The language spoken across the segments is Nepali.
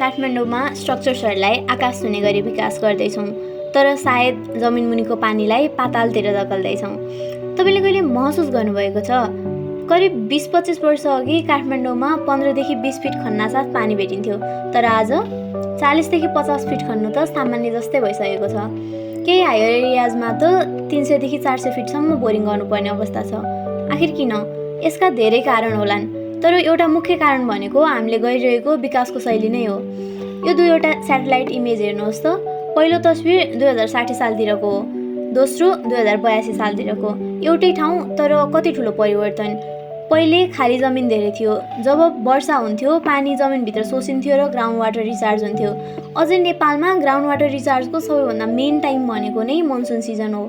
काठमाडौँमा स्ट्रक्चर्सहरूलाई आकाश छुने गरी विकास गर्दैछौँ, तर सायद जमिन मुनिको पानीलाई पातालतिर धकेल्दैछौँ। तपाईँले कहिले महसुस गर्नुभएको छ? करिब 20-25 वर्ष अघि काठमाडौँमा 15 देखि 20 फिट खन्नासाथ पानी भेटिन्थ्यो, तर आज 40 देखि 50 फिट खन्नु त सामान्य जस्तै भइसकेको छ। केही हायर एरियाजमा त 300 देखि 400 फिटसम्म बोरिङ गर्नुपर्ने अवस्था छ। आखिर किन? यसका धेरै कारण होलान्, तर एउटा मुख्य कारण भनेको हामीले गरिरहेको विकासको शैली नै हो। यो दुईवटा स्याटेलाइट इमेज हेर्नुहोस् त। पहिलो तस्बिर 2060 सालतिरको हो, दोस्रो 2082 सालतिरको। एउटै ठाउँ, तर कति ठुलो परिवर्तन। पहिले खाली जमिन धेरै थियो। जब वर्षा हुन्थ्यो पानी जमिनभित्र सोसिन्थ्यो र ग्राउन्ड वाटर रिचार्ज हुन्थ्यो। अझै नेपालमा ग्राउन्ड वाटर रिचार्जको सबैभन्दा मेन टाइम भनेको नै मनसुन सिजन हो।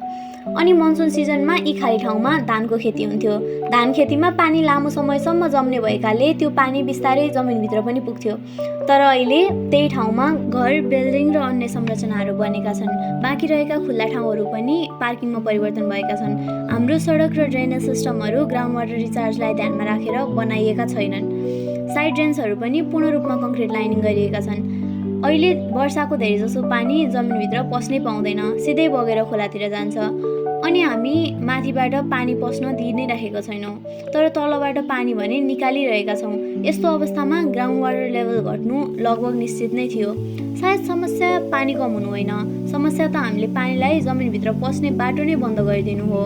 अनि मनसुन सिजनमा यी खाली ठाउँमा धानको खेती हुन्थ्यो। धान खेतीमा पानी लामो समयसम्म जम्ने भएकाले त्यो पानी बिस्तारै जमिनभित्र पनि पुग्थ्यो। तर अहिले त्यही ठाउँमा घर, बिल्डिङ र अन्य संरचनाहरू बनेका छन्। बाँकी रहेका खुल्ला ठाउँहरू पनि पार्किङमा परिवर्तन भएका छन्। हाम्रो सडक र ड्रेनेज सिस्टमहरू ग्राउन्ड वाटर रिचार्जलाई ध्यानमा राखेर बनाइएका छैनन्। साइड ड्रेन्सहरू पनि पूर्ण रूपमा कङ्क्रिट लाइनिङ गरिएका छन्। अहिले वर्षाको धेरैजसो पानी जमिनभित्र पस्नै पाउँदैन, सिधै बगेर खोलातिर जान्छ। अनि हामी माथिबाट पानी पस्न दिइ नै राखेका छैनौँ, तर तलबाट पानी भने निकालिरहेका छौँ। यस्तो अवस्थामा ग्राउन्ड वाटर लेभल घट्नु लगभग निश्चित नै थियो। सायद समस्या पानी कम हुनु होइन, समस्या त हामीले पानीलाई जमिनभित्र पस्ने बाटो नै बन्द गरिदिनु हो।